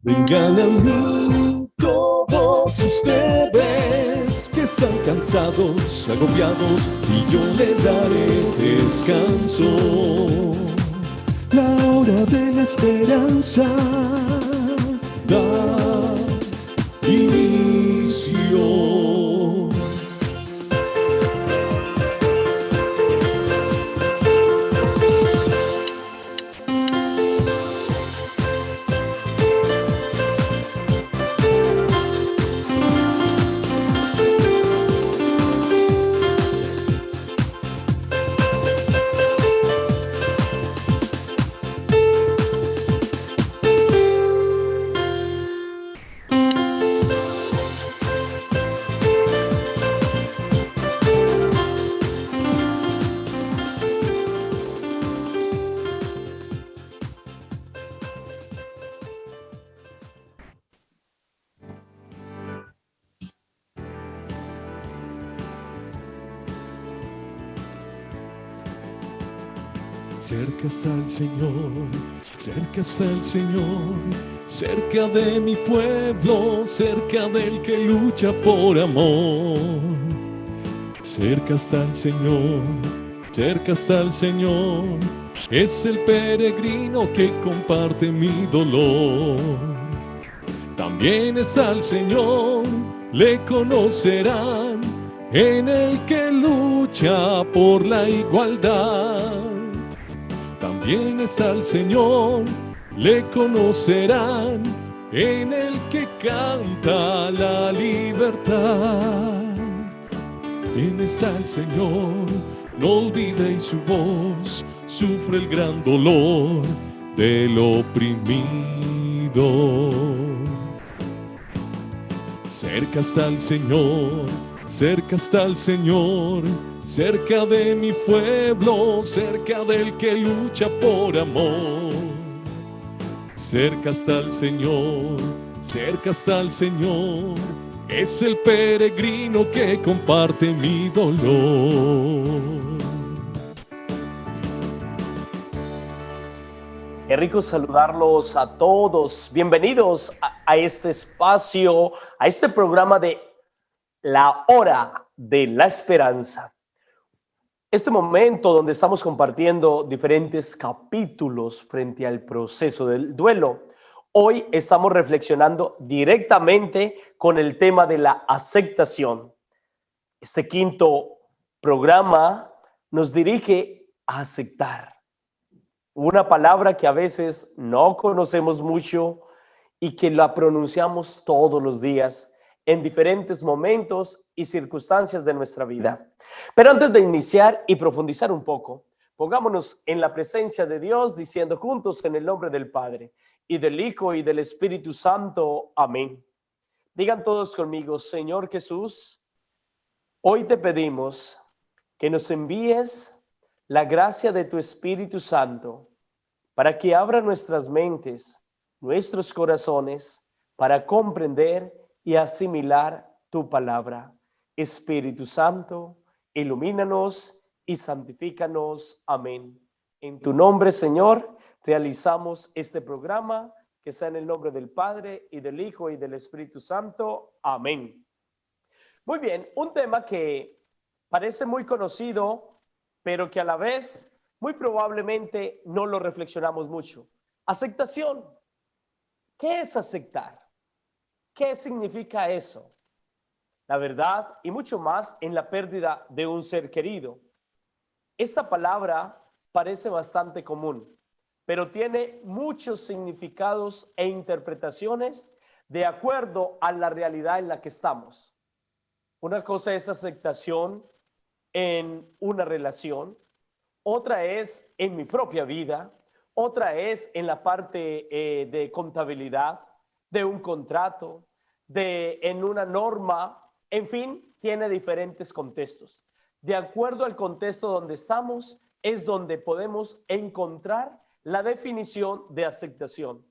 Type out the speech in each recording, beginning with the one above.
Vengan a mí todos ustedes que están cansados, agobiados, y yo les daré descanso. La hora de la esperanza da inicio. Cerca está el Señor, cerca está el Señor, cerca de mi pueblo, cerca del que lucha por amor. Cerca está el Señor, cerca está el Señor, es el peregrino que comparte mi dolor. También está el Señor, le conocerán, en el que lucha por la igualdad. También está el Señor, le conocerán, en el que canta la libertad. En está el Señor, no olvidéis su voz, sufre el gran dolor del oprimido. Cerca está el Señor, cerca está el Señor, cerca de mi pueblo, cerca del que lucha por amor. Cerca está el Señor, cerca está el Señor, es el peregrino que comparte mi dolor. Qué rico saludarlos a todos. Bienvenidos a este espacio, a este programa de La Hora de la Esperanza. Este momento donde estamos compartiendo diferentes capítulos frente al proceso del duelo. Hoy estamos reflexionando directamente con el tema de la aceptación. Este quinto programa nos dirige a aceptar. Una palabra que a veces no conocemos mucho y que la pronunciamos todos los días en diferentes momentos y circunstancias de nuestra vida. Pero antes de iniciar y profundizar un poco, pongámonos en la presencia de Dios diciendo juntos en el nombre del Padre y del Hijo y del Espíritu Santo. Amén. Digan todos conmigo: Señor Jesús, hoy te pedimos que nos envíes la gracia de tu Espíritu Santo para que abra nuestras mentes, nuestros corazones, para comprender y asimilar tu palabra. Espíritu Santo, ilumínanos y santifícanos. Amén. En tu nombre, Señor, realizamos este programa, que sea en el nombre del Padre y del Hijo y del Espíritu Santo. Amén. Muy bien, un tema que parece muy conocido, pero que a la vez muy probablemente no lo reflexionamos mucho. Aceptación. ¿Qué es aceptar? ¿Qué significa eso? La verdad y mucho más en la pérdida de un ser querido. Esta palabra parece bastante común, pero tiene muchos significados e interpretaciones de acuerdo a la realidad en la que estamos. Una cosa es aceptación en una relación, otra es en mi propia vida, otra es en la parte de contabilidad, de un contrato, en una norma, en fin, tiene diferentes contextos. De acuerdo al contexto donde estamos, es donde podemos encontrar la definición de aceptación.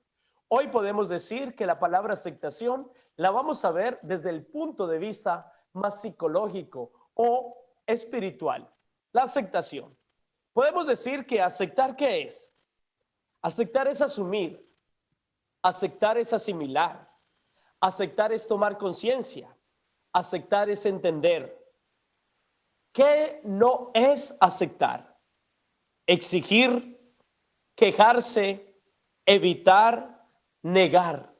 Hoy podemos decir que la palabra aceptación la vamos a ver desde el punto de vista más psicológico o espiritual. La aceptación. Podemos decir que aceptar, ¿qué es? Aceptar es asumir Aceptar es asimilar. Aceptar es tomar conciencia. Aceptar es entender. ¿Qué no es aceptar? Exigir, quejarse, evitar, negar.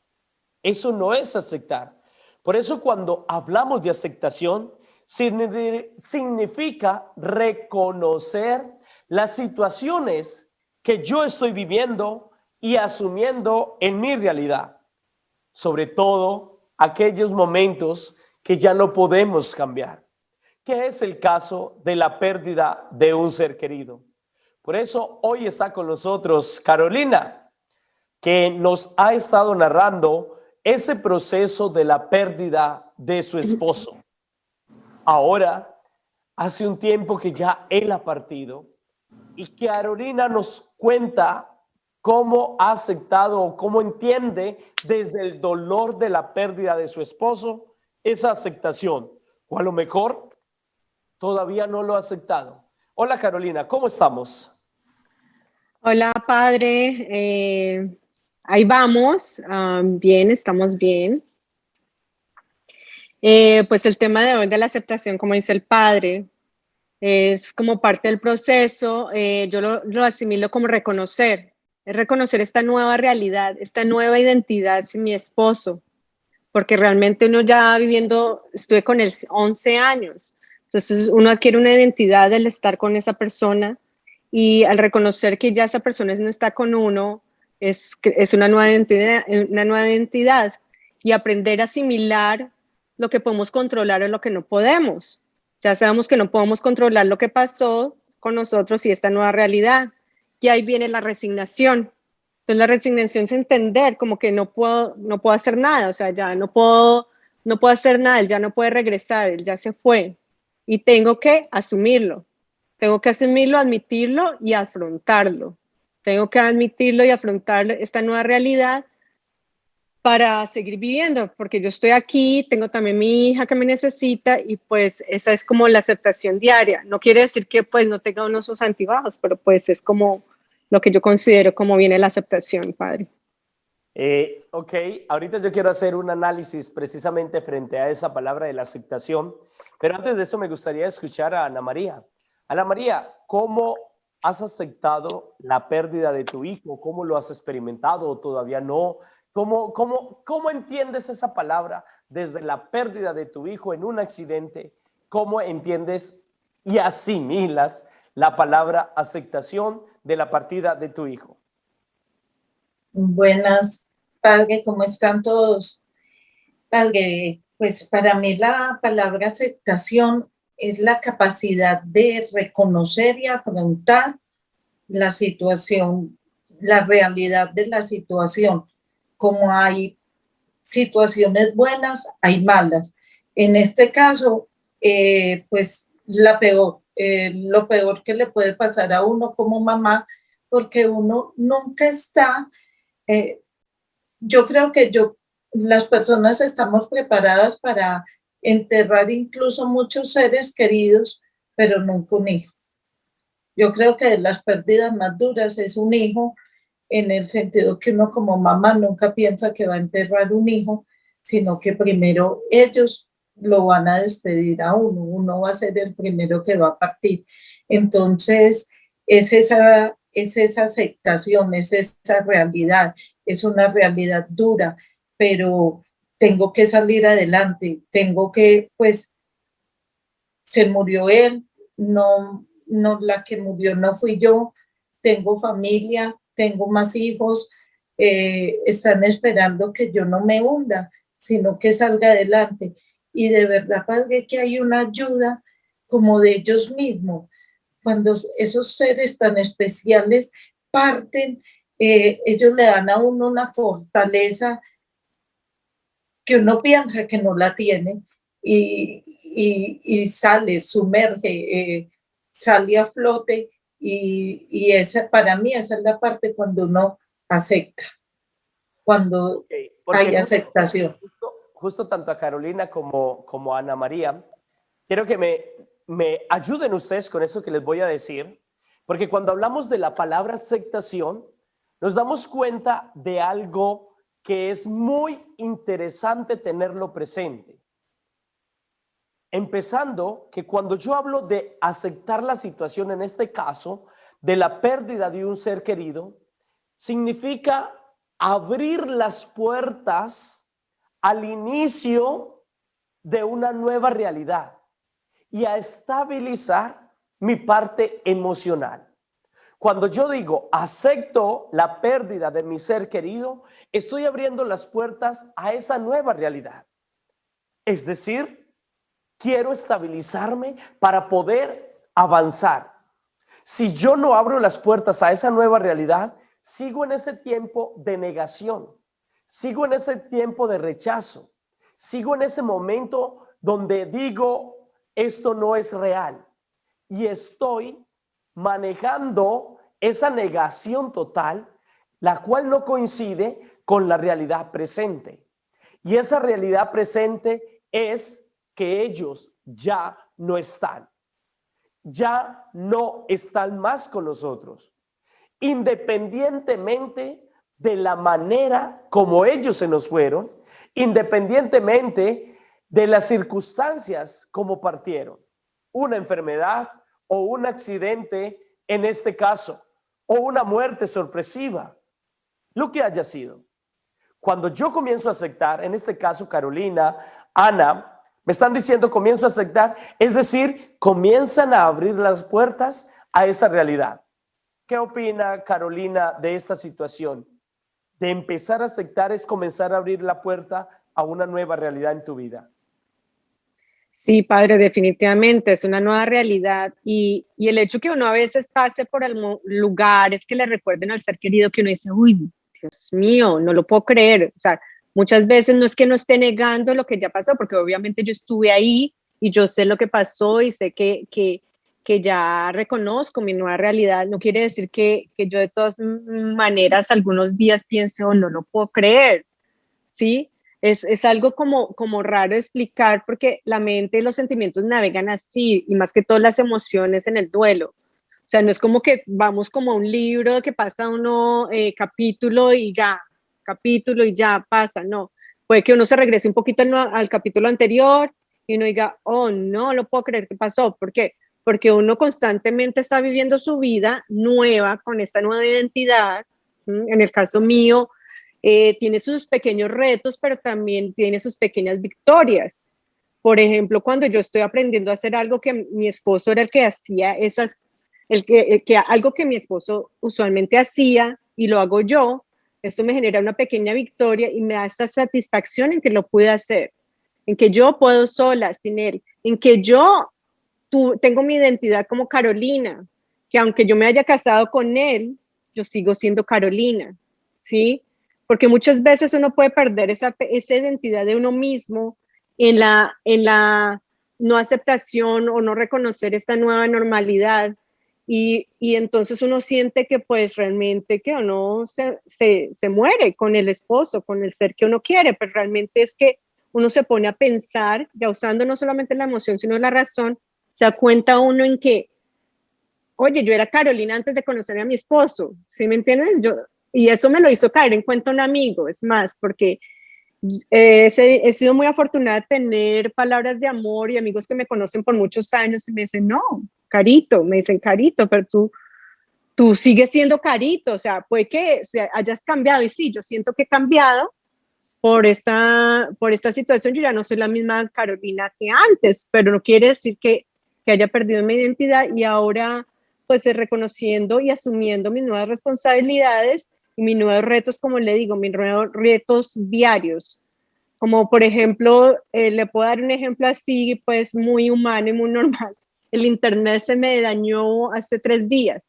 Eso no es aceptar. Por eso cuando hablamos de aceptación, significa reconocer las situaciones que yo estoy viviendo y asumiendo en mi realidad. Sobre todo aquellos momentos que ya no podemos cambiar, que es el caso de la pérdida de un ser querido. Por eso hoy está con nosotros Carolina, que nos ha estado narrando ese proceso de la pérdida de su esposo. Ahora, hace un tiempo que ya él ha partido y que Carolina nos cuenta cómo ha aceptado o cómo entiende desde el dolor de la pérdida de su esposo esa aceptación. O a lo mejor todavía no lo ha aceptado. Hola Carolina, ¿cómo estamos? Hola, padre. Ahí vamos. Bien, estamos bien. Pues el tema de hoy de la aceptación, como dice el padre, es como parte del proceso. Yo lo asimilo como reconocer. Es reconocer esta nueva realidad, esta nueva identidad sin mi esposo. Porque realmente uno ya viviendo, estuve con él 11 años. Entonces uno adquiere una identidad del estar con esa persona. Y al reconocer que ya esa persona no está con uno, es una nueva identidad, y aprender a asimilar lo que podemos controlar o lo que no podemos. Ya sabemos que no podemos controlar lo que pasó con nosotros y esta nueva realidad. Y ahí viene la resignación. Entonces la resignación es entender como que no puedo hacer nada, o sea, ya no puedo hacer nada, él ya no puede regresar, él ya se fue. Y tengo que asumirlo. Tengo que asumirlo, admitirlo y afrontarlo. Tengo que admitirlo y afrontar esta nueva realidad para seguir viviendo, porque yo estoy aquí, tengo también mi hija que me necesita y pues esa es como la aceptación diaria. No quiere decir que pues no tenga uno sus altibajos, pero pues es como lo que yo considero como viene la aceptación, padre. Ok, ahorita yo quiero hacer un análisis precisamente frente a esa palabra de la aceptación, pero antes de eso me gustaría escuchar a Ana María. Ana María, ¿cómo has aceptado la pérdida de tu hijo? ¿Cómo lo has experimentado o todavía no? ¿Cómo entiendes esa palabra desde la pérdida de tu hijo en un accidente? ¿Cómo entiendes y asimilas la palabra aceptación de la partida de tu hijo? Buenas, padre, ¿cómo están todos? Padre, pues para mí la palabra aceptación es la capacidad de reconocer y afrontar la situación, la realidad de la situación. Como hay situaciones buenas, hay malas. En este caso, pues lo peor que le puede pasar a uno como mamá, porque uno nunca está... yo creo que las personas estamos preparadas para enterrar incluso muchos seres queridos, pero nunca un hijo. Yo creo que de las pérdidas más duras es un hijo, en el sentido que uno como mamá nunca piensa que va a enterrar un hijo, sino que primero ellos lo van a despedir a uno va a ser el primero que va a partir. Entonces, es esa aceptación, es esa realidad, es una realidad dura, pero tengo que salir adelante, tengo que, pues, se murió él, no, la que murió no fui yo, tengo familia, tengo más hijos, están esperando que yo no me hunda, sino que salga adelante. Y de verdad, padre, que hay una ayuda como de ellos mismos. Cuando esos seres tan especiales parten, ellos le dan a uno una fortaleza que uno piensa que no la tiene y sale, sumerge, sale a flote y esa, para mí esa es la parte cuando uno acepta, cuando hay aceptación. Justo tanto a Carolina como a Ana María, quiero que me ayuden ustedes con eso que les voy a decir, porque cuando hablamos de la palabra aceptación, nos damos cuenta de algo que es muy interesante tenerlo presente. Empezando que cuando yo hablo de aceptar la situación, en este caso, de la pérdida de un ser querido, significa abrir las puertas al inicio de una nueva realidad y a estabilizar mi parte emocional. Cuando yo digo acepto la pérdida de mi ser querido, estoy abriendo las puertas a esa nueva realidad. Es decir, quiero estabilizarme para poder avanzar. Si yo no abro las puertas a esa nueva realidad, sigo en ese tiempo de negación, sigo en ese tiempo de rechazo, sigo en ese momento donde digo, esto no es real, y estoy manejando esa negación total, la cual no coincide con la realidad presente. Y esa realidad presente es que ellos ya no están más con nosotros, independientemente de la manera como ellos se nos fueron, independientemente de las circunstancias como partieron, una enfermedad o un accidente en este caso, o una muerte sorpresiva, lo que haya sido. Cuando yo comienzo a aceptar, en este caso Carolina, Ana, me están diciendo comienzo a aceptar, es decir, comienzan a abrir las puertas a esa realidad. ¿Qué opina Carolina de esta situación? De empezar a aceptar es comenzar a abrir la puerta a una nueva realidad en tu vida. Sí, padre, definitivamente es una nueva realidad y el hecho que uno a veces pase por lugares que le recuerden al ser querido que uno dice, uy, Dios mío, no lo puedo creer. O sea, muchas veces no es que no esté negando lo que ya pasó, porque obviamente yo estuve ahí y yo sé lo que pasó y sé que ya reconozco mi nueva realidad. No quiere decir que yo de todas maneras algunos días piense, oh, no lo puedo creer, ¿sí? Es algo como raro explicar porque la mente y los sentimientos navegan así y más que todo las emociones en el duelo. O sea, no es como que vamos como a un libro que pasa uno capítulo y ya pasa, no. Puede que uno se regrese un poquito al capítulo anterior y uno diga, oh, no lo puedo creer, ¿qué pasó? ¿Por qué? Porque uno constantemente está viviendo su vida nueva con esta nueva identidad. En el caso mío, tiene sus pequeños retos, pero también tiene sus pequeñas victorias. Por ejemplo, cuando yo estoy aprendiendo a hacer algo que mi esposo era el que hacía, algo que mi esposo usualmente hacía y lo hago yo, esto me genera una pequeña victoria y me da esta satisfacción en que lo pude hacer, en que yo puedo sola, sin él, en que yo tengo mi identidad como Carolina, que aunque yo me haya casado con él, yo sigo siendo Carolina, ¿sí? Porque muchas veces uno puede perder esa identidad de uno mismo en la no aceptación o no reconocer esta nueva normalidad y entonces uno siente que pues realmente que uno se muere con el esposo, con el ser que uno quiere, pero realmente es que uno se pone a pensar, ya usando no solamente la emoción, sino la razón, se da cuenta uno en que, oye, yo era Carolina antes de conocer a mi esposo, ¿sí me entiendes? Y eso me lo hizo caer en cuenta un amigo, es más, porque he sido muy afortunada de tener palabras de amor y amigos que me conocen por muchos años y me dicen, no, Carito, me dicen Carito, pero tú sigues siendo Carito, o sea, puede que hayas cambiado y sí, yo siento que he cambiado por esta situación, yo ya no soy la misma Carolina que antes, pero no quiere decir que haya perdido mi identidad y ahora pues reconociendo y asumiendo mis nuevas responsabilidades y mis nuevos retos, como le digo, mis nuevos retos diarios. Como por ejemplo, le puedo dar un ejemplo así, pues muy humano y muy normal. El internet se me dañó hace 3 días.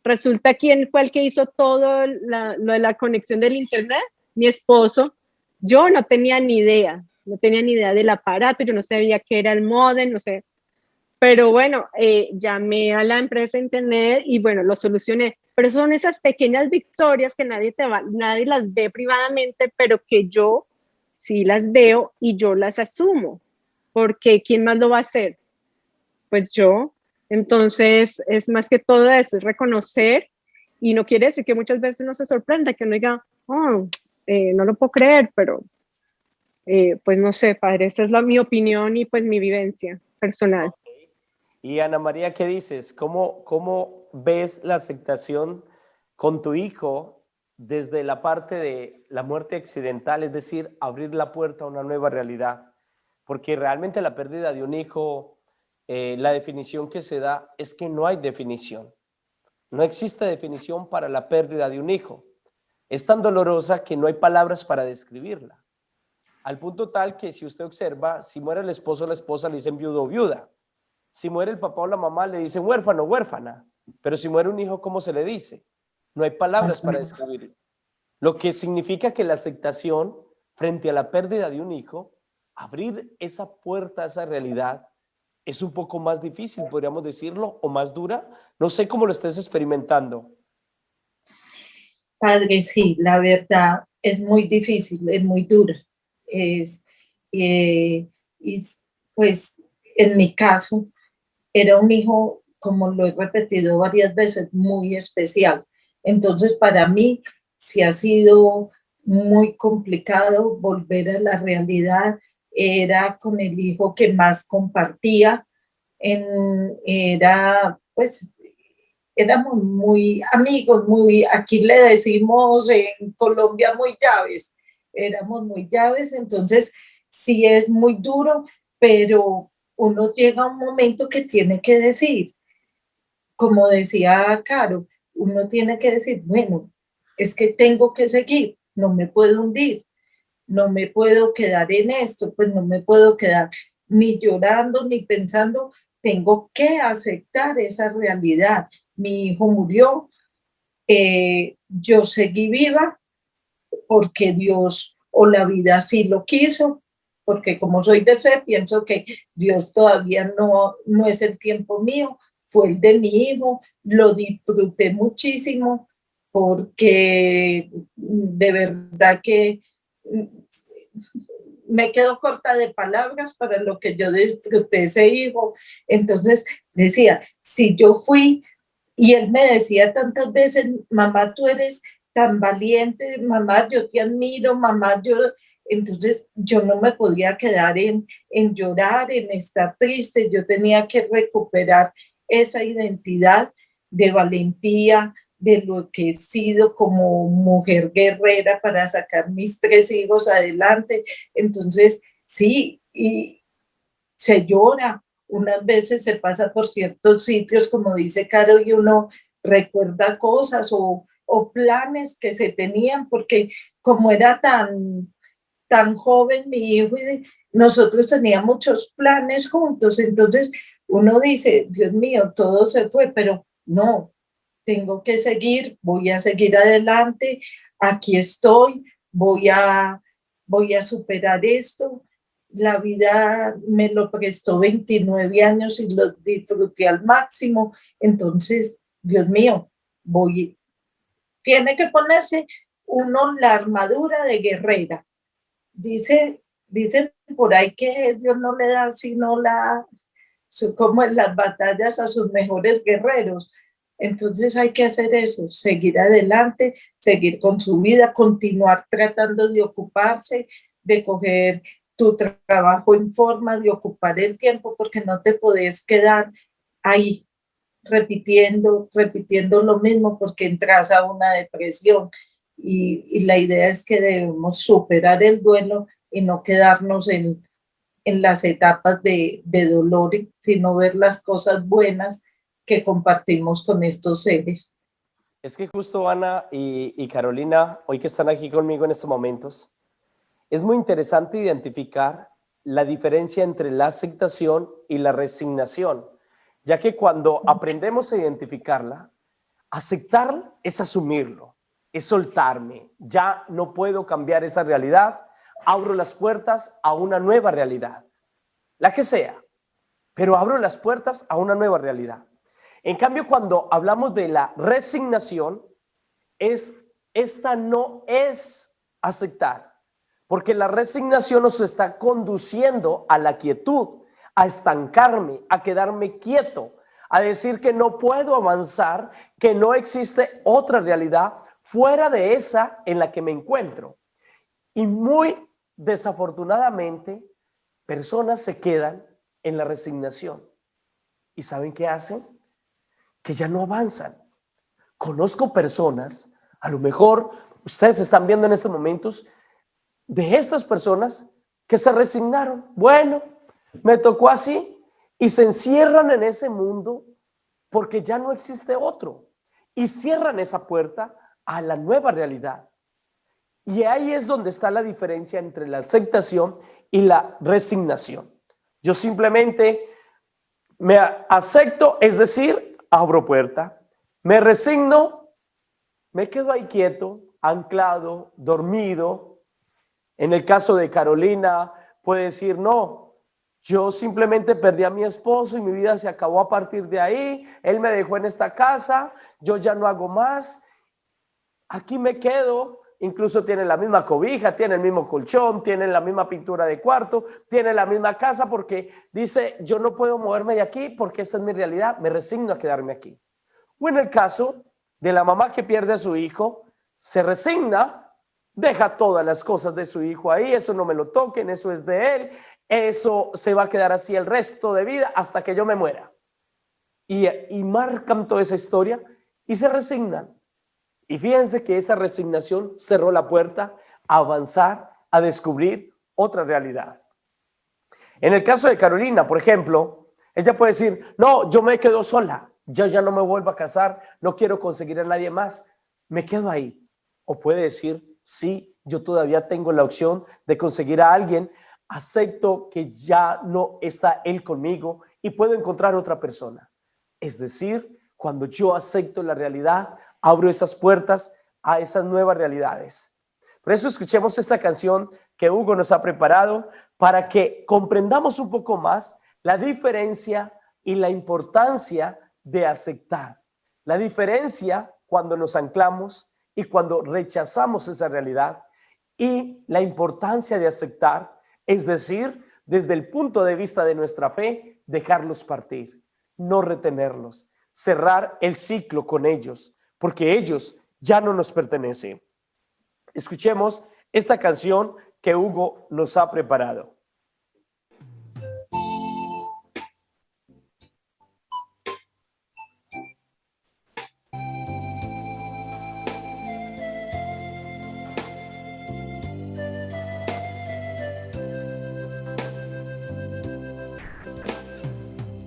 Resulta quién fue el que hizo todo lo de la conexión del internet, mi esposo. Yo no tenía ni idea, no tenía ni idea del aparato, yo no sabía qué era el módem, no sé. Pero bueno, llamé a la empresa de internet y bueno, lo solucioné. Pero son esas pequeñas victorias que nadie las ve privadamente, pero que yo sí las veo y yo las asumo. Porque ¿quién más lo va a hacer? Pues yo. Entonces, es más que todo eso, es reconocer y no quiere decir que muchas veces uno se sorprenda, que uno diga, oh, no lo puedo creer, pero pues no sé, padre, esa es mi opinión y pues mi vivencia personal. Y Ana María, ¿qué dices? ¿Cómo ves la aceptación con tu hijo desde la parte de la muerte accidental, es decir, abrir la puerta a una nueva realidad? Porque realmente la pérdida de un hijo, la definición que se da es que no hay definición. No existe definición para la pérdida de un hijo. Es tan dolorosa que no hay palabras para describirla. Al punto tal que si usted observa, si muere el esposo o la esposa le dicen viudo o viuda. Si muere el papá o la mamá le dicen huérfano o huérfana. Pero si muere un hijo, ¿cómo se le dice? No hay palabras para describirlo. Lo que significa que la aceptación frente a la pérdida de un hijo, abrir esa puerta a esa realidad, es un poco más difícil, podríamos decirlo, o más dura. No sé cómo lo estés experimentando. Padre, sí, la verdad es muy difícil, es muy dura. Es, y pues en mi caso, era un hijo, como lo he repetido varias veces, muy especial. Entonces, para mí, sí ha sido muy complicado volver a la realidad. Era con el hijo que más compartía. Era, pues, éramos muy amigos, aquí le decimos en Colombia muy llaves. Éramos muy llaves, entonces sí es muy duro, pero uno llega a un momento que tiene que decir, como decía Caro, uno tiene que decir, bueno, es que tengo que seguir, no me puedo hundir, no me puedo quedar en esto, pues no me puedo quedar ni llorando ni pensando, tengo que aceptar esa realidad. Mi hijo murió, yo seguí viva porque Dios o la vida así lo quiso, porque como soy de fe, pienso que Dios todavía no es el tiempo mío, fue el de mi hijo, lo disfruté muchísimo porque de verdad que me quedo corta de palabras para lo que yo disfruté ese hijo. Entonces decía, si yo fui, y él me decía tantas veces, mamá, tú eres tan valiente, mamá, yo te admiro, mamá, yo... Entonces yo no me podía quedar en llorar, en estar triste, yo tenía que recuperar esa identidad de valentía, de lo que he sido como mujer guerrera para sacar mis 3 hijos adelante. Entonces, sí, y se llora, unas veces se pasa por ciertos sitios, como dice Caro, y uno recuerda cosas o planes que se tenían, porque como era tan joven mi hijo, y nosotros teníamos muchos planes juntos, entonces uno dice, Dios mío, todo se fue, pero no, tengo que seguir, voy a seguir adelante, aquí estoy, voy a superar esto. La vida me lo prestó 29 años y lo disfruté al máximo. Entonces, Dios mío, tiene que ponerse uno la armadura de guerrera. Dicen por ahí que Dios no le da sino como en las batallas a sus mejores guerreros. Entonces hay que hacer eso, seguir adelante, seguir con su vida, continuar tratando de ocuparse, de coger tu trabajo en forma, de ocupar el tiempo, porque no te podés quedar ahí repitiendo lo mismo, porque entras a una depresión. Y la idea es que debemos superar el duelo y no quedarnos en las etapas de dolor, sino ver las cosas buenas que compartimos con estos seres. Es que justo Ana y Carolina, hoy que están aquí conmigo en estos momentos, es muy interesante identificar la diferencia entre la aceptación y la resignación, ya que cuando aprendemos a identificarla, aceptar es asumirlo, es soltarme, ya no puedo cambiar esa realidad, abro las puertas a una nueva realidad, la que sea, pero abro las puertas a una nueva realidad. En cambio, cuando hablamos de la resignación, esta no es aceptar, porque la resignación nos está conduciendo a la quietud, a estancarme, a quedarme quieto, a decir que no puedo avanzar, que no existe otra realidad fuera de esa en la que me encuentro. Y muy desafortunadamente, personas se quedan en la resignación. ¿Y saben qué hacen? Que ya no avanzan. Conozco personas, a lo mejor ustedes están viendo en estos momentos, de estas personas que se resignaron. Bueno, me tocó así, y se encierran en ese mundo porque ya no existe otro, y cierran esa puerta a la nueva realidad. Y ahí es donde está la diferencia entre la aceptación y la resignación. Yo simplemente me acepto, es decir, abro puerta. Me resigno, me quedo ahí quieto, anclado, dormido. En el caso de Carolina, puede decir, no, yo simplemente perdí a mi esposo y mi vida se acabó a partir de ahí. Él me dejó en esta casa, yo ya no hago más. Aquí me quedo. Incluso tienen la misma cobija, tienen el mismo colchón, tienen la misma pintura de cuarto, tienen la misma casa, porque dice, yo no puedo moverme de aquí porque esta es mi realidad, me resigno a quedarme aquí. O en el caso de la mamá que pierde a su hijo, se resigna, deja todas las cosas de su hijo ahí, eso no me lo toquen, eso es de él, eso se va a quedar así el resto de vida hasta que yo me muera. Y marcan toda esa historia y se resignan. Y fíjense que esa resignación cerró la puerta a avanzar, a descubrir otra realidad. En el caso de Carolina, por ejemplo, ella puede decir, no, yo me quedo sola, yo ya no me vuelvo a casar, no quiero conseguir a nadie más, me quedo ahí. O puede decir, sí, yo todavía tengo la opción de conseguir a alguien, acepto que ya no está él conmigo y puedo encontrar otra persona. Es decir, cuando yo acepto la realidad, abro esas puertas a esas nuevas realidades. Por eso escuchemos esta canción que Hugo nos ha preparado para que comprendamos un poco más la diferencia y la importancia de aceptar. La diferencia cuando nos anclamos y cuando rechazamos esa realidad, y la importancia de aceptar, es decir, desde el punto de vista de nuestra fe, dejarlos partir, no retenerlos, cerrar el ciclo con ellos, porque ellos ya no nos pertenecen. Escuchemos esta canción que Hugo nos ha preparado.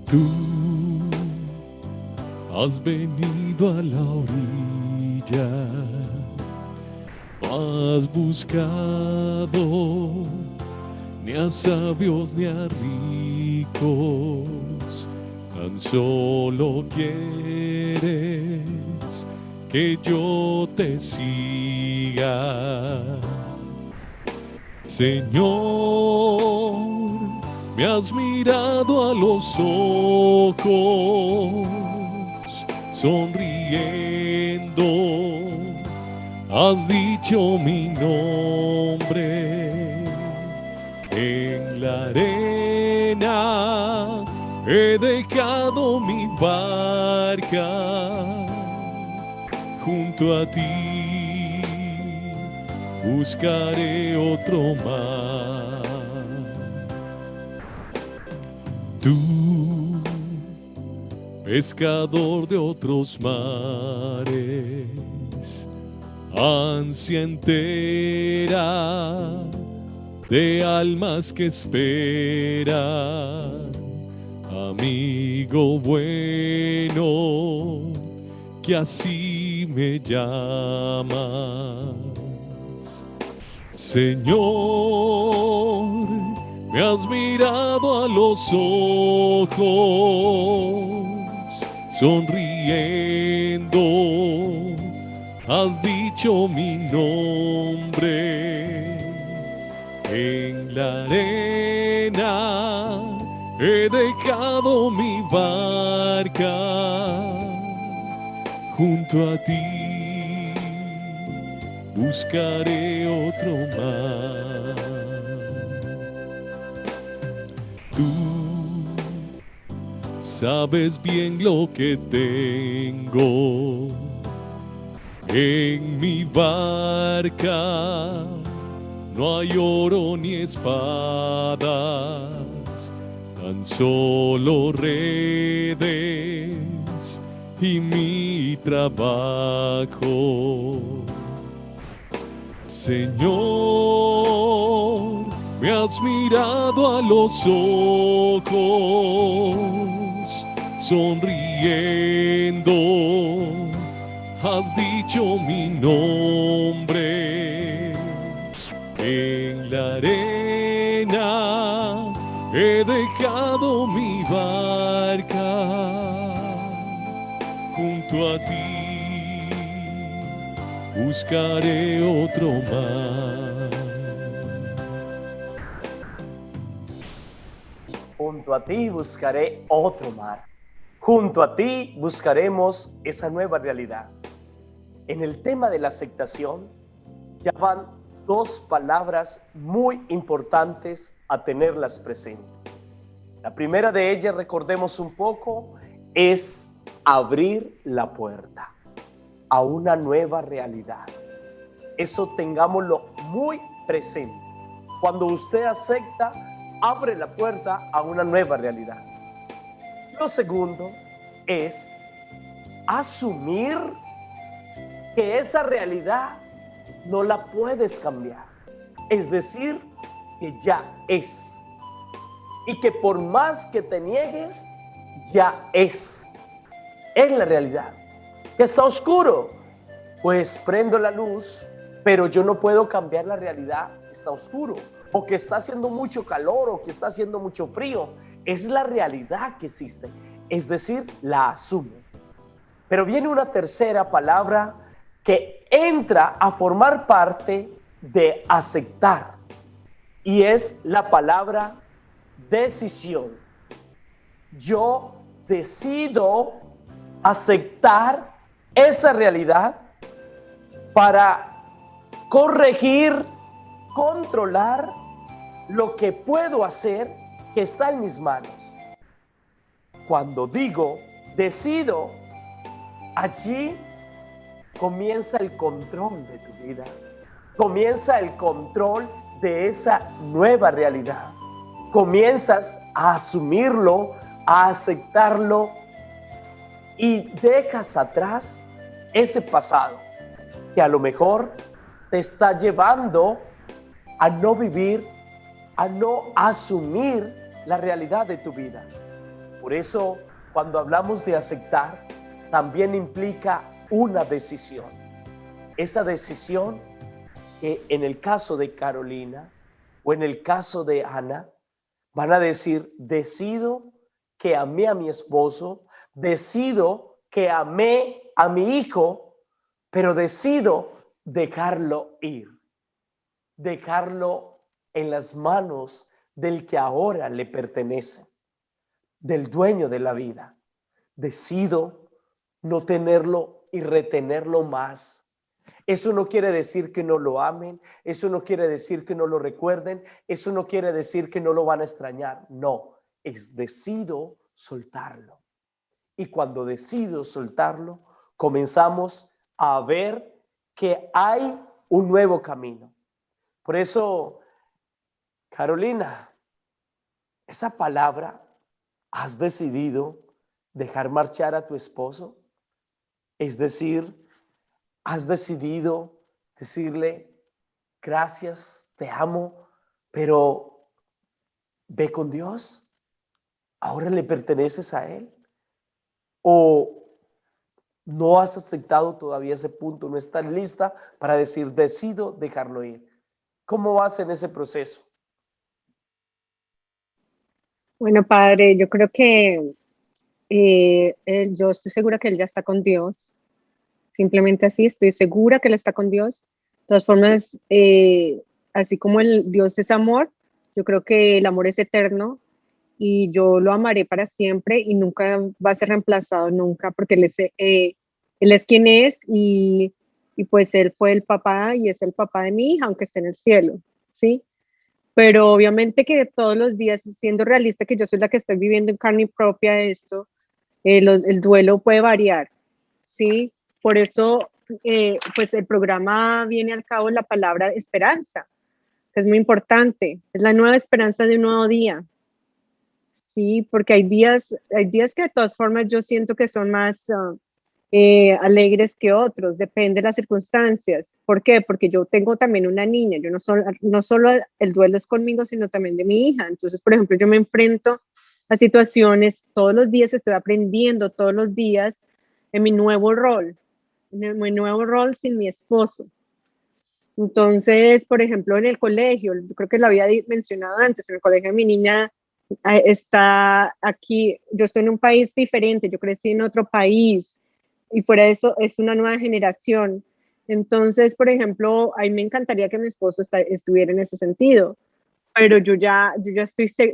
Tú has venido a la orilla, no has buscado ni a sabios ni a ricos, tan solo quieres que yo te siga. Señor, me has mirado a los ojos, sonriendo, has dicho mi nombre. En la arena he dejado mi barca, junto a ti buscaré otro mar. Tú, pescador de otros mares, ansia entera de almas que esperan, amigo bueno, que así me llamas. Señor, me has mirado a los ojos, sonriendo, has dicho mi nombre. En la arena he dejado mi barca, junto a ti buscaré otro mar. Tú sabes bien lo que tengo en mi barca, no hay oro ni espadas, tan solo redes y mi trabajo. Señor, me has mirado a los ojos, sonriendo, has dicho mi nombre. En la arena he dejado mi barca, junto a ti buscaré otro mar. Junto a ti buscaré otro mar. Junto a ti buscaremos esa nueva realidad. En el tema de la aceptación, ya van dos palabras muy importantes a tenerlas presentes. La primera de ellas, recordemos un poco, es abrir la puerta a una nueva realidad. Eso tengámoslo muy presente. Cuando usted acepta, abre la puerta a una nueva realidad. Lo segundo es asumir que esa realidad no la puedes cambiar. Es decir, que ya es. Y que por más que te niegues, ya es. Es la realidad. Que está oscuro, pues prendo la luz, pero yo no puedo cambiar la realidad. Está oscuro. O que está haciendo mucho calor, o que está haciendo mucho frío. Es la realidad que existe. Es decir, la asumo. Pero viene una tercera palabra que entra a formar parte de aceptar, y es la palabra decisión. Yo decido aceptar esa realidad para corregir, controlar lo que puedo hacer que está en mis manos. Cuando digo decido, allí comienza el control de tu vida, comienza el control de esa nueva realidad. Comienzas a asumirlo, a aceptarlo y dejas atrás ese pasado que a lo mejor te está llevando a no vivir, a no asumir la realidad de tu vida. Por eso, cuando hablamos de aceptar, también implica una decisión. Esa decisión que en el caso de Carolina o en el caso de Ana, van a decir, decido que amé a mi esposo, decido que amé a mi hijo, pero decido dejarlo ir, dejarlo en las manos del que ahora le pertenece, del dueño de la vida. Decido no tenerlo y retenerlo más. Eso no quiere decir que no lo amen, eso no quiere decir que no lo recuerden, eso no quiere decir que no lo van a extrañar. No, es decido soltarlo. Y cuando decido soltarlo, comenzamos a ver que hay un nuevo camino. Por eso, Carolina, esa palabra, ¿has decidido dejar marchar a tu esposo? Es decir, ¿has decidido decirle, gracias, te amo, pero ve con Dios? ¿Ahora le perteneces a Él? ¿O no has aceptado todavía ese punto? ¿No estás lista para decir, decido dejarlo ir? ¿Cómo vas en ese proceso? Bueno, padre, yo creo que yo estoy segura que él ya está con Dios. Simplemente así, estoy segura que él está con Dios. De todas formas, así como el Dios es amor, yo creo que el amor es eterno y yo lo amaré para siempre y nunca va a ser reemplazado, nunca, porque él es quien es y pues él fue el papá y es el papá de mi hija, aunque esté en el cielo, ¿sí? Pero obviamente que todos los días, siendo realista, que yo soy la que estoy viviendo en carne propia esto, el duelo puede variar, ¿sí? Por eso, pues el programa viene al cabo la palabra esperanza, que es muy importante. Es la nueva esperanza de un nuevo día. Sí, porque hay días que de todas formas yo siento que son más alegres que otros, depende de las circunstancias. ¿Por qué? Porque yo tengo también una niña, yo no solo el duelo es conmigo, sino también de mi hija. Entonces, por ejemplo, yo me enfrento a situaciones, todos los días estoy aprendiendo, todos los días en mi nuevo rol, mi nuevo rol sin mi esposo. Entonces, por ejemplo, en el colegio, yo creo que lo había mencionado antes, en el colegio de mi niña está aquí, yo estoy en un país diferente, yo crecí en otro país y fuera de eso es una nueva generación. Entonces, por ejemplo, a mí me encantaría que mi esposo estuviera en ese sentido, pero yo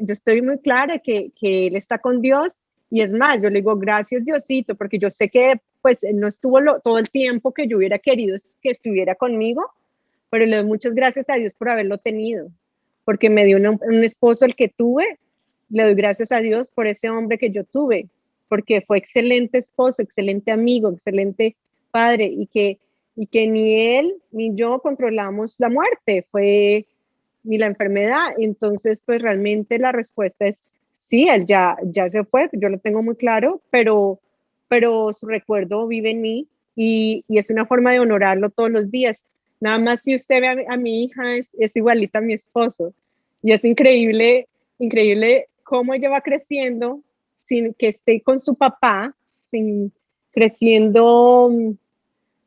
estoy muy clara que él está con Dios y es más, yo le digo gracias Diosito, porque yo sé que pues él no estuvo todo el tiempo que yo hubiera querido que estuviera conmigo, pero le doy muchas gracias a Dios por haberlo tenido, porque me dio un esposo el que tuve, le doy gracias a Dios por ese hombre que yo tuve, porque fue excelente esposo, excelente amigo, excelente padre, y que ni él ni yo controlamos la muerte, ni la enfermedad. Entonces, pues realmente la respuesta es sí, él ya se fue, yo lo tengo muy claro, pero su recuerdo vive en mí y es una forma de honorarlo todos los días. Nada más si usted ve a mi hija, es igualita a mi esposo. Y es increíble, increíble cómo ella va creciendo sin que esté con su papá, creciendo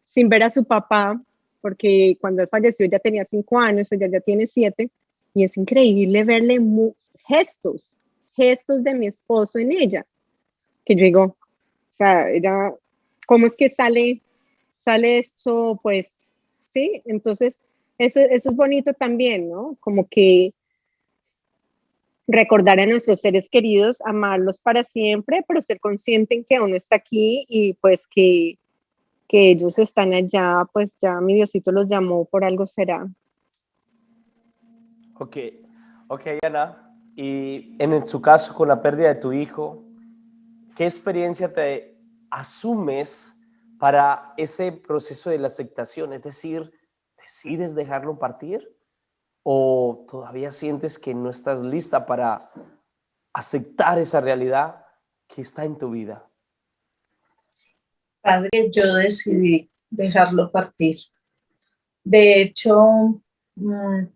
sin ver a su papá, porque cuando él falleció ella tenía 5 años, ella ya tiene 7, y es increíble verle gestos de mi esposo en ella, que yo digo, o sea, ella, ¿cómo es que sale eso? Pues, sí, entonces eso es bonito también, ¿no? Como que recordar a nuestros seres queridos, amarlos para siempre, pero ser consciente en que uno está aquí y pues que ellos están allá, pues ya mi Diosito los llamó, por algo será. Ok, ok, Ana. Y en su caso, con la pérdida de tu hijo, ¿qué experiencia te asumes para ese proceso de la aceptación? Es decir, ¿decides dejarlo partir? ¿O todavía sientes que no estás lista para aceptar esa realidad que está en tu vida? Padre, yo decidí dejarlo partir. De hecho,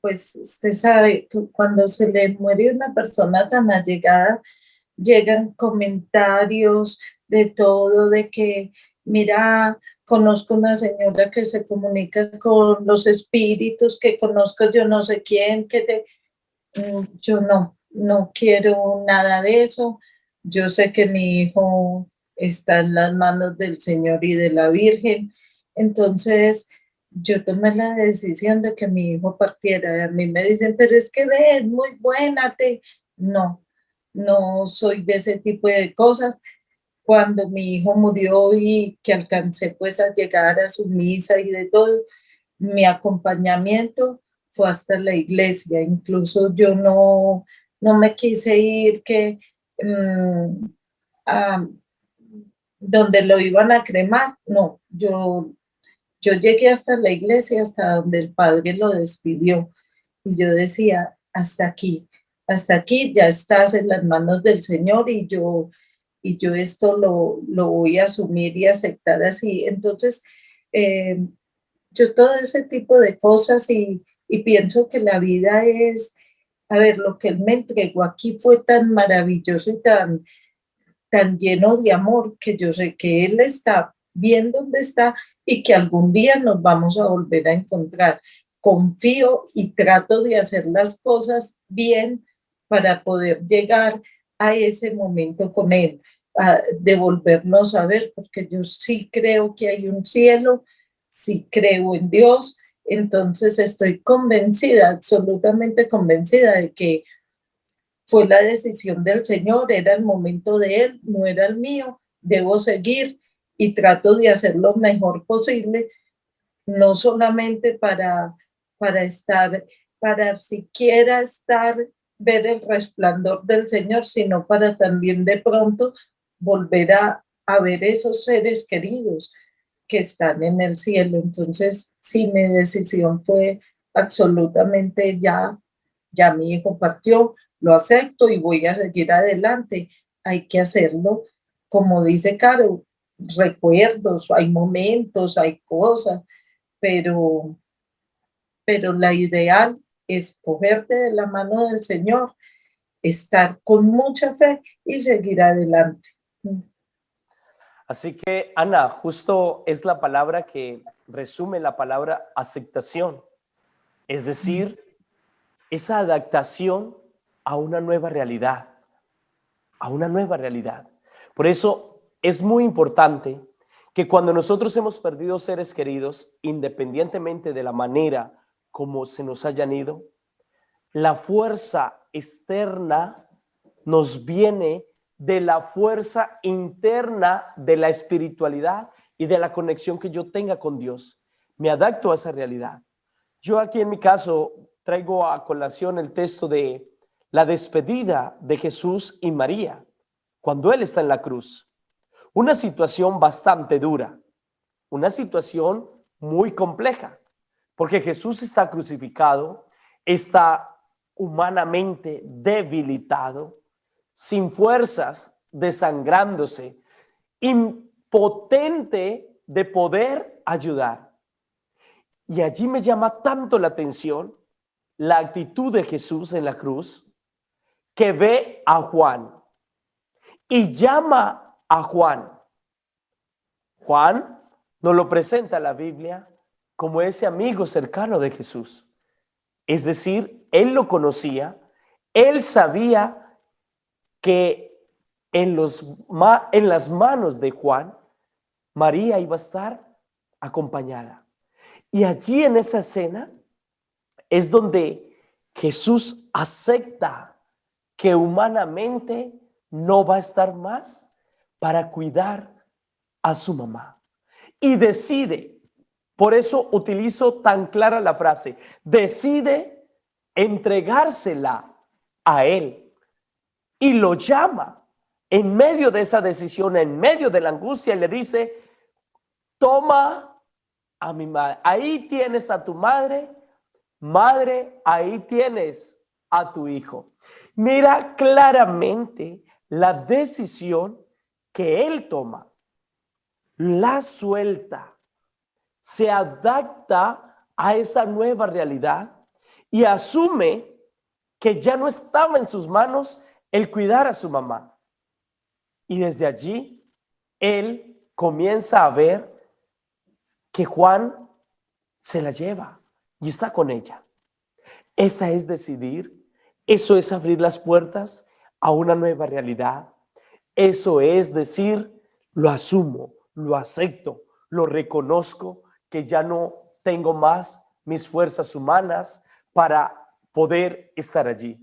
pues usted sabe que cuando se le muere una persona tan allegada, llegan comentarios de todo, de que, mira, conozco una señora que se comunica con los espíritus, que conozco yo no sé quién, yo no quiero nada de eso. Yo sé que mi hijo está en las manos del Señor y de la Virgen. Entonces, yo tomé la decisión de que mi hijo partiera. Y a mí me dicen, pero es que ves, muy buena, No, no soy de ese tipo de cosas. Cuando mi hijo murió y que alcancé pues a llegar a su misa y de todo, mi acompañamiento fue hasta la iglesia. Incluso yo no me quise ir a donde lo iban a cremar. No, yo llegué hasta la iglesia, hasta donde el padre lo despidió. Y yo decía, hasta aquí ya estás en las manos del Señor y yo esto lo voy a asumir y aceptar así. Entonces, yo todo ese tipo de cosas y pienso que la vida es, a ver, lo que Él me entregó aquí fue tan maravilloso y tan lleno de amor que yo sé que Él está bien donde está y que algún día nos vamos a volver a encontrar. Confío y trato de hacer las cosas bien para poder llegar a ese momento con Él, de volvernos a ver, porque yo sí creo que hay un cielo, sí creo en Dios, entonces estoy convencida, absolutamente convencida de que fue la decisión del Señor, era el momento de Él, no era el mío, debo seguir y trato de hacer lo mejor posible, no solamente para estar, para siquiera estar, ver el resplandor del Señor, sino para también de pronto volver a ver esos seres queridos que están en el cielo. Entonces, sí, mi decisión fue absolutamente ya mi hijo partió, lo acepto y voy a seguir adelante. Hay que hacerlo, como dice Caro, recuerdos, hay momentos, hay cosas, pero, pero la ideal es cogerte de la mano del Señor, estar con mucha fe y seguir adelante. Así que, Ana, justo es la palabra que resume la palabra aceptación, es decir, esa adaptación a una nueva realidad, a una nueva realidad. Por eso es muy importante que cuando nosotros hemos perdido seres queridos, independientemente de la manera como se nos hayan ido, la fuerza externa nos viene de la fuerza interna de la espiritualidad y de la conexión que yo tenga con Dios. Me adapto a esa realidad. Yo aquí en mi caso traigo a colación el texto de la despedida de Jesús y María cuando Él está en la cruz. Una situación bastante dura, una situación muy compleja, porque Jesús está crucificado, está humanamente debilitado, sin fuerzas, desangrándose, impotente de poder ayudar. Y allí me llama tanto la atención la actitud de Jesús en la cruz, que ve a Juan y llama a Juan. Juan nos lo presenta la Biblia como ese amigo cercano de Jesús. Es decir, él lo conocía, él sabía que en las manos de Juan, María iba a estar acompañada. Y allí en esa escena es donde Jesús acepta que humanamente no va a estar más para cuidar a su mamá. Y decide, por eso utilizo tan clara la frase, decide entregársela a él. Y lo llama en medio de esa decisión, en medio de la angustia, y le dice, toma a mi madre. Ahí tienes a tu madre. Madre, ahí tienes a tu hijo. Mira claramente la decisión que él toma. La suelta, se adapta a esa nueva realidad y asume que ya no estaba en sus manos el cuidar a su mamá. Y desde allí, él comienza a ver que Juan se la lleva y está con ella. Esa es decidir, eso es abrir las puertas a una nueva realidad. Eso es decir, lo asumo, lo acepto, lo reconozco, que ya no tengo más mis fuerzas humanas para poder estar allí.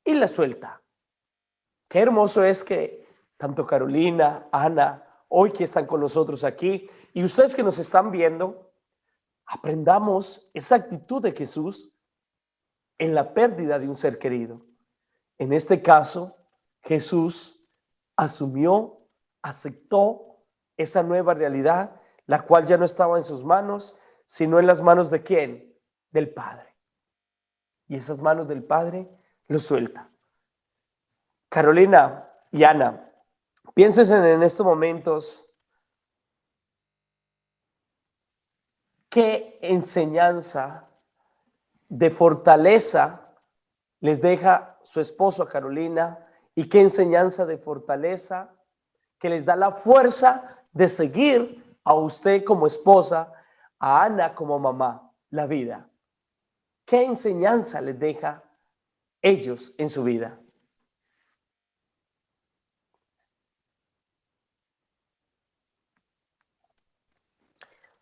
Y la suelta. Qué hermoso es que tanto Carolina, Ana, hoy que están con nosotros aquí, y ustedes que nos están viendo, aprendamos esa actitud de Jesús en la pérdida de un ser querido. En este caso, Jesús asumió, aceptó esa nueva realidad, la cual ya no estaba en sus manos, sino en las manos de ¿quién? Del Padre. Y esas manos del Padre lo suelta. Carolina y Ana, piensen en estos momentos qué enseñanza de fortaleza les deja su esposo a Carolina y qué enseñanza de fortaleza que les da la fuerza de seguir a usted como esposa, a Ana como mamá, la vida. ¿Qué enseñanza les deja ellos en su vida?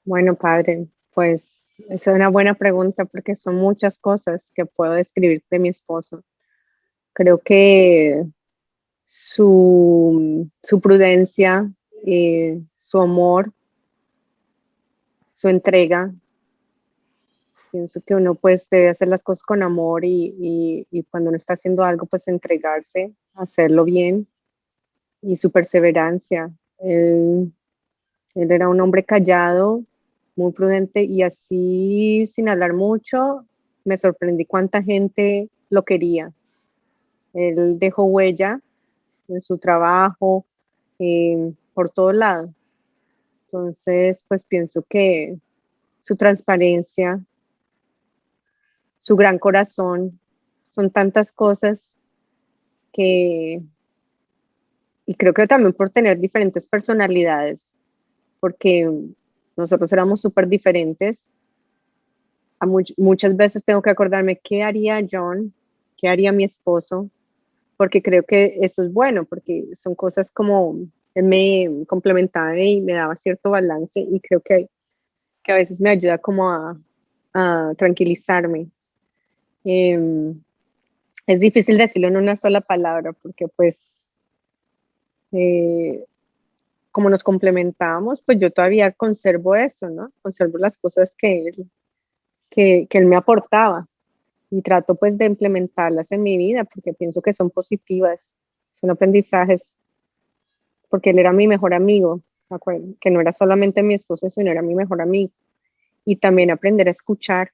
Bueno, padre, pues esa es una buena pregunta porque son muchas cosas que puedo describir de mi esposo. Creo que su prudencia, su amor, su entrega. Pienso que uno pues debe hacer las cosas con amor y cuando uno está haciendo algo pues entregarse, hacerlo bien y su perseverancia. Él era un hombre callado, muy prudente y así sin hablar mucho, me sorprendí cuánta gente lo quería. Él dejó huella en su trabajo, por todo lado. Entonces, pues pienso que su transparencia, su gran corazón, son tantas cosas que, y creo que también por tener diferentes personalidades, porque nosotros éramos súper diferentes. Muchas veces tengo que acordarme qué haría John, qué haría mi esposo, porque creo que eso es bueno, porque son cosas como él me complementaba y me daba cierto balance y creo que a veces me ayuda como a tranquilizarme. Es difícil decirlo en una sola palabra porque pues como nos complementábamos, pues yo todavía conservo eso, ¿no? Conservo las cosas que él me aportaba y trato pues de implementarlas en mi vida porque pienso que son positivas, son aprendizajes, porque él era mi mejor amigo, ¿me acuerdo? Que no era solamente mi esposo, sino era mi mejor amigo. Y también aprender a escuchar,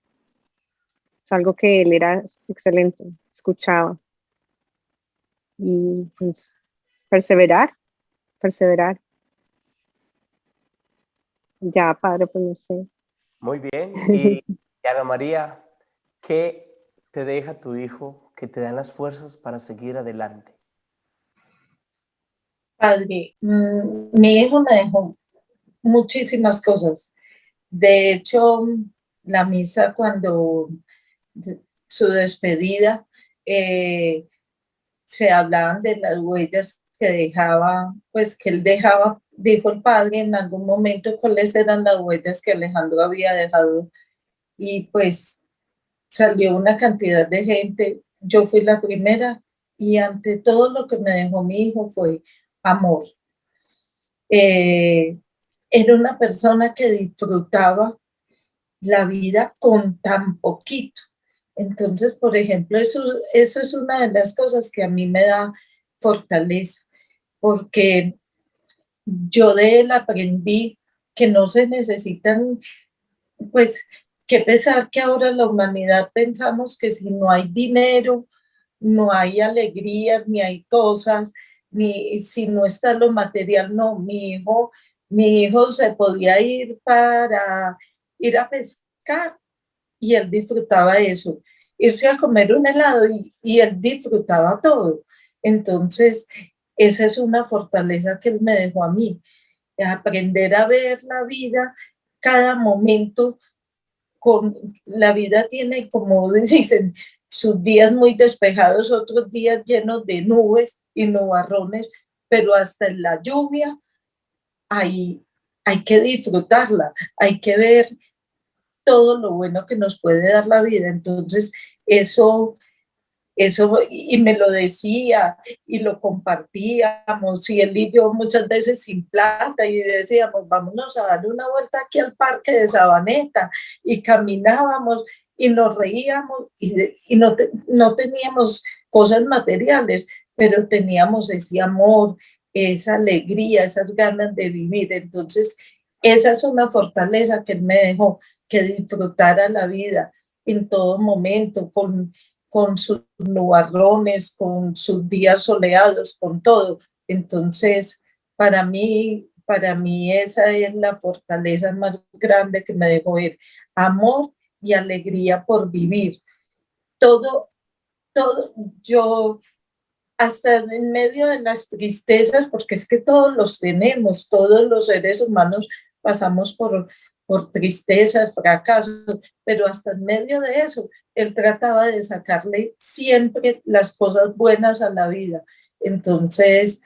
es algo que él era excelente, escuchaba. Y pues, perseverar, perseverar. Ya, padre, pues no sé. Muy bien. Y Ana María, ¿qué te deja tu hijo que te dan las fuerzas para seguir adelante? Padre, mi hijo me dejó muchísimas cosas. De hecho, la misa cuando su despedida, se hablaban de las huellas que dejaba, pues que él dejaba, dijo el padre en algún momento cuáles eran las huellas que Alejandro había dejado y pues salió una cantidad de gente. Yo fui la primera y ante todo lo que me dejó mi hijo fue amor. Eh, Era una persona que disfrutaba la vida con tan poquito. Entonces, por ejemplo, eso es una de las cosas que a mí me da fortaleza, porque yo de él aprendí que no se necesitan, pues, que pesar que ahora la humanidad pensamos que si no hay dinero, no hay alegría, ni hay cosas, ni si no está lo material, no, mi hijo se podía ir para ir a pescar y él disfrutaba eso, irse a comer un helado y él disfrutaba todo. Entonces, esa es una fortaleza que él me dejó a mí, aprender a ver la vida cada momento con la vida tiene, como dicen, sus días muy despejados, otros días llenos de nubes y nubarrones, pero hasta en la lluvia hay que disfrutarla, hay que ver todo lo bueno que nos puede dar la vida. Entonces, eso, y me lo decía y lo compartíamos, y él y yo muchas veces sin plata, y decíamos, vámonos a dar una vuelta aquí al parque de Sabaneta, y caminábamos y nos reíamos, y no teníamos cosas materiales, pero teníamos ese amor, esa alegría, esas ganas de vivir. Entonces, esa es una fortaleza que él me dejó, que disfrutara la vida en todo momento, con sus nubarrones, con sus días soleados, con todo. Entonces, para mí esa es la fortaleza más grande que me dejó ver, amor y alegría por vivir. Todo, todo, yo hasta en medio de las tristezas, porque es que todos los tenemos, todos los seres humanos pasamos por tristezas, fracasos, pero hasta en medio de eso, él trataba de sacarle siempre las cosas buenas a la vida. Entonces,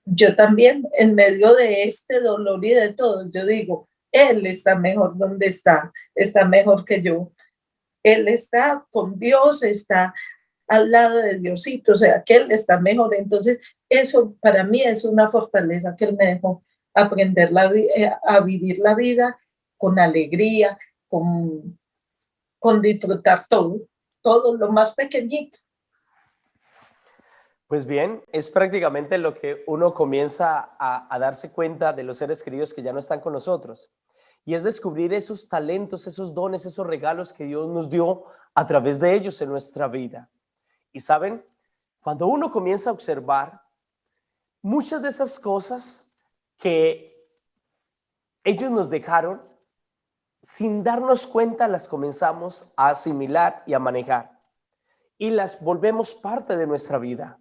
yo también, en medio de este dolor y de todo, yo digo, él está mejor donde está mejor que yo. Él está con Dios, está al lado de Diosito, o sea, que él está mejor. Entonces, eso para mí es una fortaleza que él me dejó, aprender a vivir la vida con alegría, con disfrutar todo, todo lo más pequeñito. Pues bien, es prácticamente lo que uno comienza a darse cuenta de los seres queridos que ya no están con nosotros. Y es descubrir esos talentos, esos dones, esos regalos que Dios nos dio a través de ellos en nuestra vida. Y saben, cuando uno comienza a observar muchas de esas cosas que ellos nos dejaron, sin darnos cuenta las comenzamos a asimilar y a manejar y las volvemos parte de nuestra vida.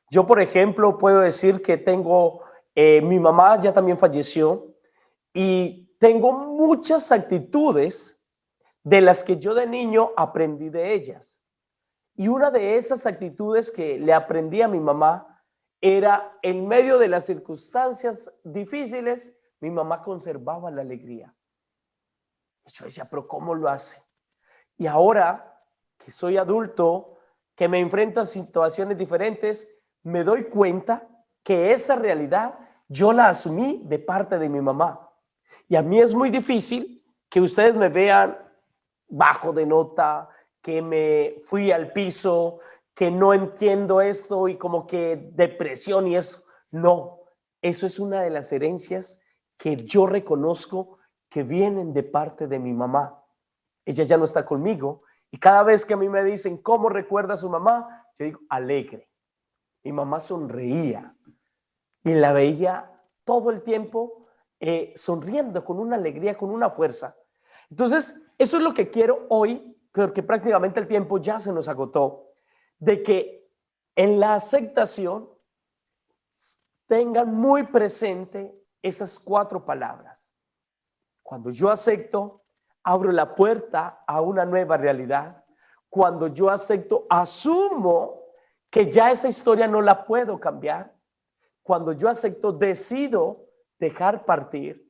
Yo, por ejemplo, puedo decir que tengo, mi mamá ya también falleció y tengo muchas actitudes de las que yo de niño aprendí de ellas. Y una de esas actitudes que le aprendí a mi mamá era, en medio de las circunstancias difíciles, mi mamá conservaba la alegría. Y yo decía, pero ¿cómo lo hace? Y ahora que soy adulto, que me enfrento a situaciones diferentes, me doy cuenta que esa realidad yo la asumí de parte de mi mamá. Y a mí es muy difícil que ustedes me vean bajo de nota, que me fui al piso, que no entiendo esto y como que depresión y eso. No, eso es una de las herencias que yo reconozco que vienen de parte de mi mamá. Ella ya no está conmigo y cada vez que a mí me dicen cómo recuerda a su mamá, yo digo alegre. Mi mamá sonreía y la veía todo el tiempo sonriendo, con una alegría, con una fuerza. Entonces, eso es lo que quiero hoy, porque prácticamente el tiempo ya se nos agotó, de que en la aceptación tengan muy presente esas 4 palabras. Cuando yo acepto, abro la puerta a una nueva realidad. Cuando yo acepto, asumo que ya esa historia no la puedo cambiar. Cuando yo acepto, decido dejar partir.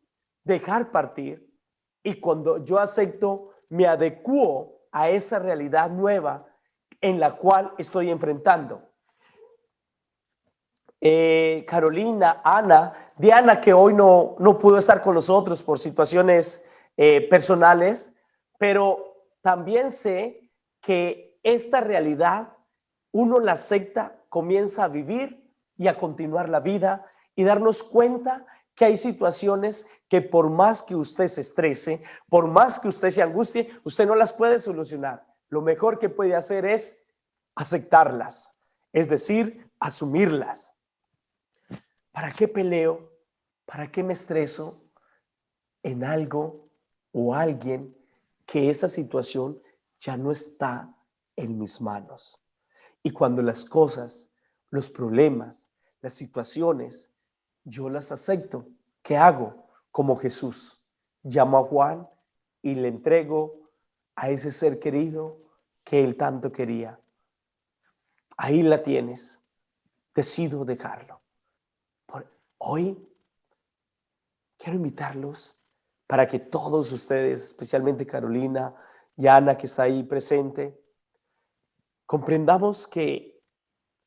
Y cuando yo acepto, me adecuo a esa realidad nueva en la cual estoy enfrentando. Carolina, Ana, Diana, que hoy no pudo estar con nosotros por situaciones personales, pero también sé que esta realidad uno la acepta, comienza a vivir y a continuar la vida y darnos cuenta que hay situaciones que por más que usted se estrese, por más que usted se angustie, usted no las puede solucionar. Lo mejor que puede hacer es aceptarlas, es decir, asumirlas. ¿Para qué peleo? ¿Para qué me estreso en algo o alguien que esa situación ya no está en mis manos? Y cuando las cosas, los problemas, las situaciones, yo las acepto, ¿qué hago? Como Jesús, llamo a Juan y le entrego a ese ser querido que él tanto quería. Ahí la tienes, decido dejarlo. Hoy quiero invitarlos para que todos ustedes, especialmente Carolina y Ana que está ahí presente, comprendamos que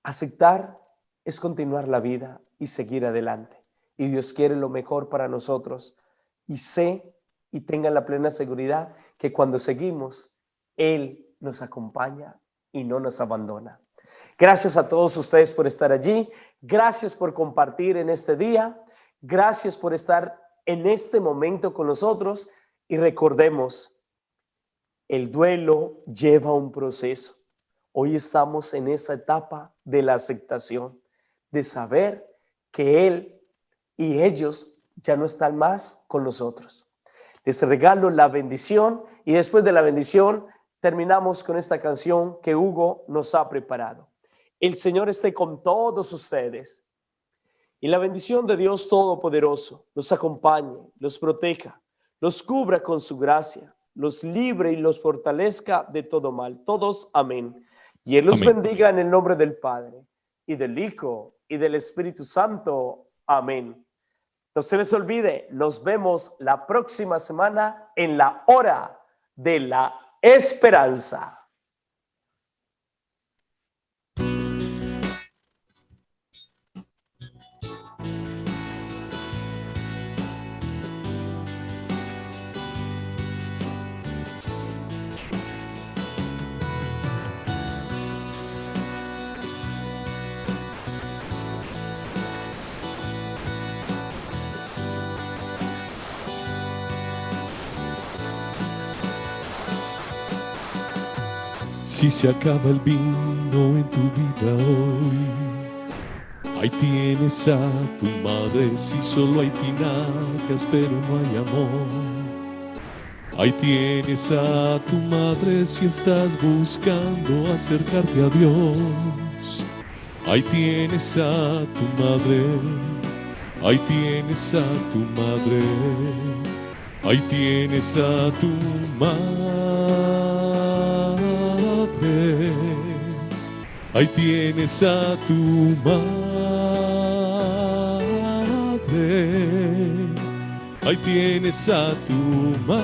aceptar es continuar la vida y seguir adelante. Y Dios quiere lo mejor para nosotros. Y sé y tengan la plena seguridad que cuando seguimos, Él nos acompaña y no nos abandona. Gracias a todos ustedes por estar allí. Gracias por compartir en este día. Gracias por estar en este momento con nosotros. Y recordemos, el duelo lleva un proceso. Hoy estamos en esa etapa de la aceptación, de saber que Él y ellos ya no están más con nosotros. Les regalo la bendición y después de la bendición terminamos con esta canción que Hugo nos ha preparado. El Señor esté con todos ustedes y la bendición de Dios Todopoderoso los acompañe, los proteja, los cubra con su gracia, los libre y los fortalezca de todo mal. Todos, amén. Y Él los bendiga en el nombre del Padre y del Hijo y del Espíritu Santo. Amén. No se les olvide, nos vemos la próxima semana en la hora de la esperanza. Si se acaba el vino en tu vida hoy, ahí tienes a tu madre. Si solo hay tinajas pero no hay amor, ahí tienes a tu madre. Si estás buscando acercarte a Dios, ahí tienes a tu madre. Ahí tienes a tu madre. Ahí tienes a tu madre. Ahí tienes a tu madre. Ahí tienes a tu madre.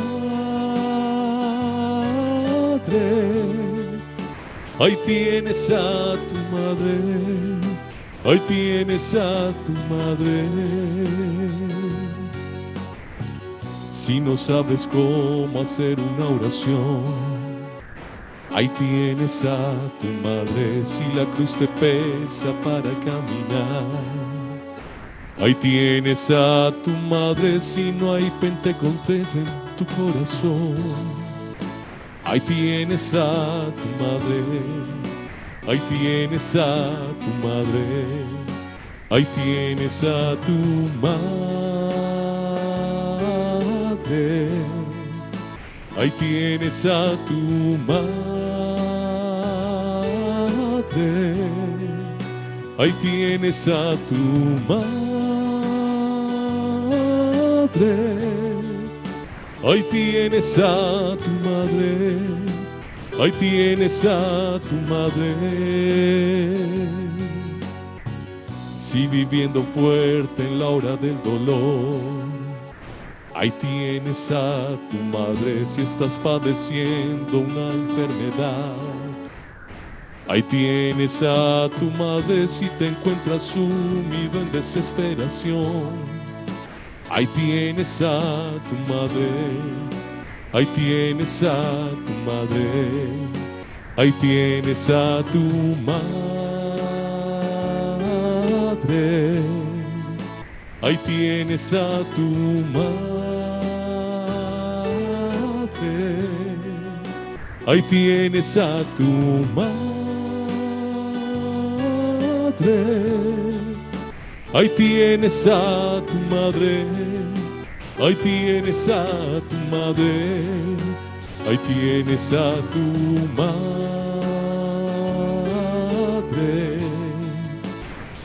Ahí tienes a tu madre. Ahí tienes a tu madre. Si no sabes cómo hacer una oración, ahí tienes a tu madre. Si la cruz te pesa para caminar, ahí tienes a tu madre. Si no hay Pentecostés en tu corazón, ahí tienes a tu madre. Ahí tienes a tu madre. Ahí tienes a tu madre. Ahí tienes a tu madre. Ahí tienes a tu madre. Ahí tienes a tu madre. Ahí tienes a tu madre. Si viviendo fuerte en la hora del dolor, ahí tienes a tu madre. Si estás padeciendo una enfermedad, ahí tienes a tu madre. Si te encuentras sumido en desesperación, ahí tienes a tu madre. Ahí tienes a tu madre. Ahí tienes a tu madre. Ahí tienes a tu madre. Ahí tienes a tu madre. Ahí tienes a tu madre. Ahí tienes a tu madre. Ahí tienes a tu madre.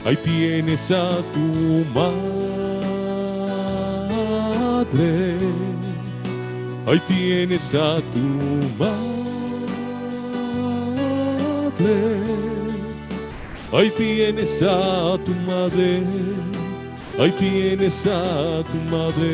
Ahí tienes a tu madre. Ahí tienes a tu madre. Ahí tienes a tu madre. Ahí tienes a tu madre.